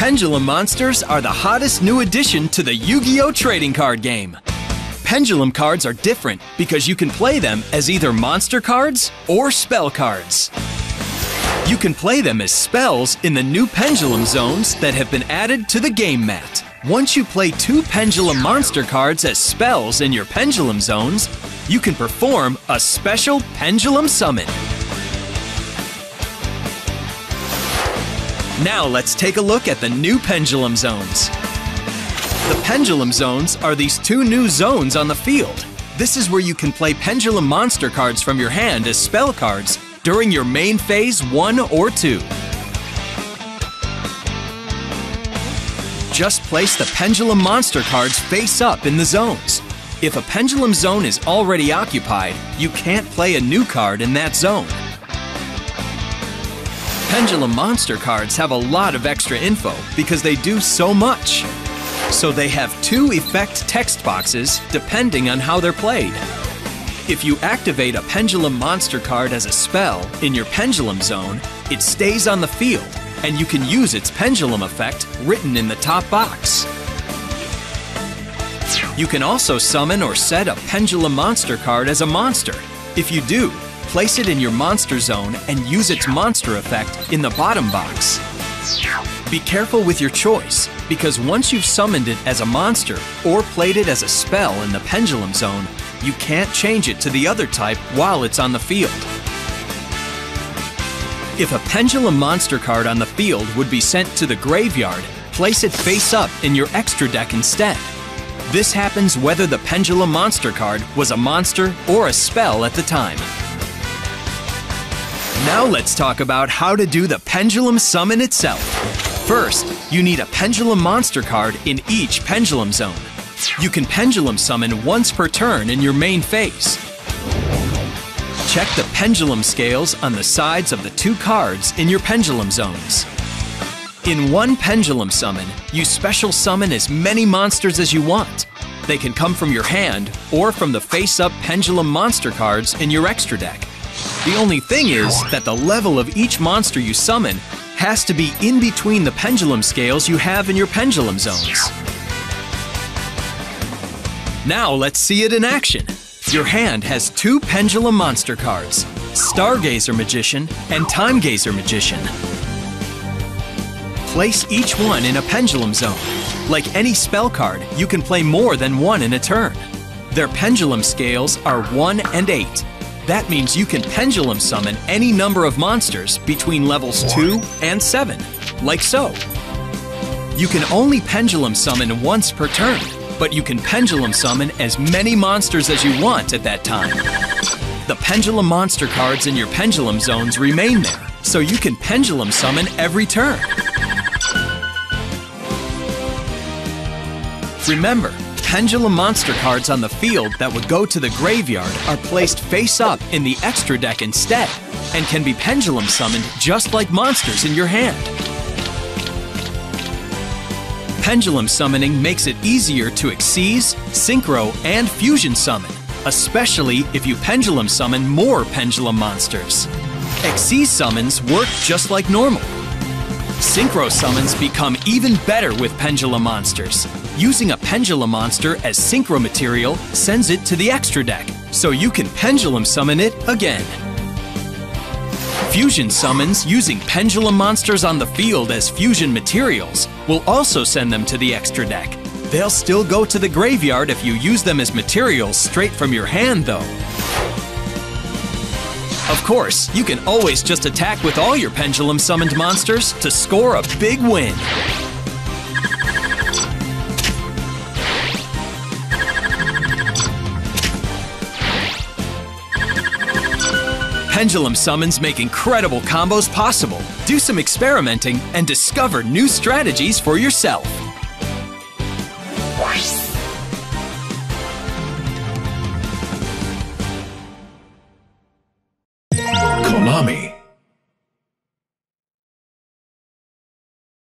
Pendulum monsters are the hottest new addition to the Yu-Gi-Oh! Trading card game. Pendulum cards are different because you can play them as either monster cards or spell cards. You can play them as spells in the new Pendulum Zones that have been added to the game mat. Once you play 2 Pendulum monster cards as spells in your Pendulum Zones, you can perform a special Pendulum Summon. Now let's take a look at the new Pendulum Zones. The Pendulum Zones are these 2 new zones on the field. This is where you can play Pendulum monster cards from your hand as spell cards during your main phase 1 or 2. Just place the Pendulum monster cards face up in the zones. If a Pendulum Zone is already occupied, you can't play a new card in that zone. Pendulum monster cards have a lot of extra info because they do so much. So they have 2 effect text boxes depending on how they're played. If you activate a Pendulum monster card as a spell in your Pendulum Zone, it stays on the field and you can use its pendulum effect written in the top box. You can also summon or set a Pendulum monster card as a monster. If you do, place it in your monster zone and use its monster effect in the bottom box. Be careful with your choice, because once you've summoned it as a monster or played it as a spell in the Pendulum Zone, you can't change it to the other type while it's on the field. If a Pendulum monster card on the field would be sent to the graveyard, place it face up in your extra deck instead. This happens whether the Pendulum monster card was a monster or a spell at the time. Now let's talk about how to do the Pendulum Summon itself. First, you need a Pendulum monster card in each Pendulum Zone. You can Pendulum Summon once per turn in your main phase. Check the pendulum scales on the sides of the 2 cards in your Pendulum Zones. In one Pendulum Summon, you special summon as many monsters as you want. They can come from your hand or from the face-up Pendulum monster cards in your extra deck. The only thing is that the level of each monster you summon has to be in between the pendulum scales you have in your Pendulum Zones. Now let's see it in action. Your hand has 2 Pendulum monster cards, Stargazer Magician and Time Gazer Magician. Place each one in a Pendulum Zone. Like any spell card, you can play more than one in a turn. Their pendulum scales are 1 and 8. That means you can Pendulum Summon any number of monsters between levels 2 and 7, like so. You can only Pendulum Summon once per turn, but you can Pendulum Summon as many monsters as you want at that time. The Pendulum monster cards in your Pendulum Zones remain there, so you can Pendulum Summon every turn. Remember, Pendulum monster cards on the field that would go to the graveyard are placed face up in the extra deck instead, and can be Pendulum Summoned just like monsters in your hand. Pendulum Summoning makes it easier to Xyz, Synchro, and Fusion Summon, especially if you Pendulum Summon more Pendulum monsters. Xyz summons work just like normal. Synchro summons become even better with Pendulum monsters. Using a Pendulum monster as Synchro material sends it to the extra deck, so you can Pendulum Summon it again. Fusion summons using Pendulum monsters on the field as fusion materials will also send them to the extra deck. They'll still go to the graveyard if you use them as materials straight from your hand, though. Of course, you can always just attack with all your Pendulum summoned monsters to score a big win. Pendulum summons make incredible combos possible. Do some experimenting and discover new strategies for yourself. Konami.